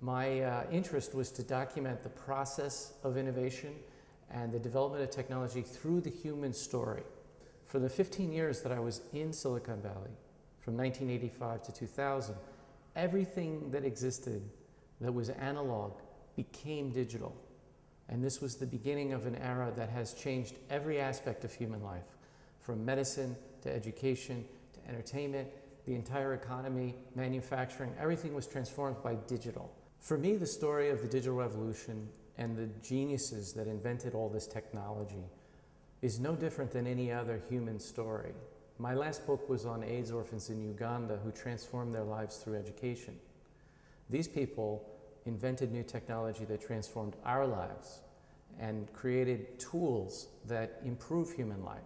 My interest was to document the process of innovation and the development of technology through the human story. For the 15 years that I was in Silicon Valley, from 1985 to 2000, everything that existed that was analog became digital. And this was the beginning of an era that has changed every aspect of human life, from medicine to education to entertainment, the entire economy, manufacturing, everything was transformed by digital. For me, the story of the digital revolution and the geniuses that invented all this technology is no different than any other human story. My last book was on AIDS orphans in Uganda who transformed their lives through education. These people invented new technology that transformed our lives and created tools that improve human life.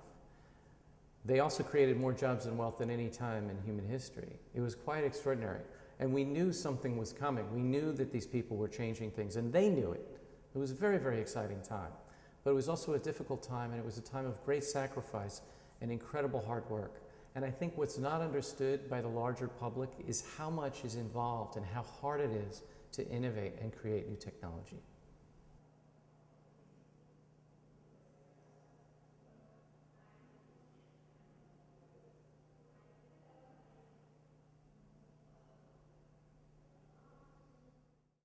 They also created more jobs and wealth than any time in human history. It was quite extraordinary. And we knew something was coming. We knew that these people were changing things, and they knew it. It was a very, very exciting time. But it was also a difficult time, and it was a time of great sacrifice and incredible hard work. And I think what's not understood by the larger public is how much is involved and how hard it is to innovate and create new technology.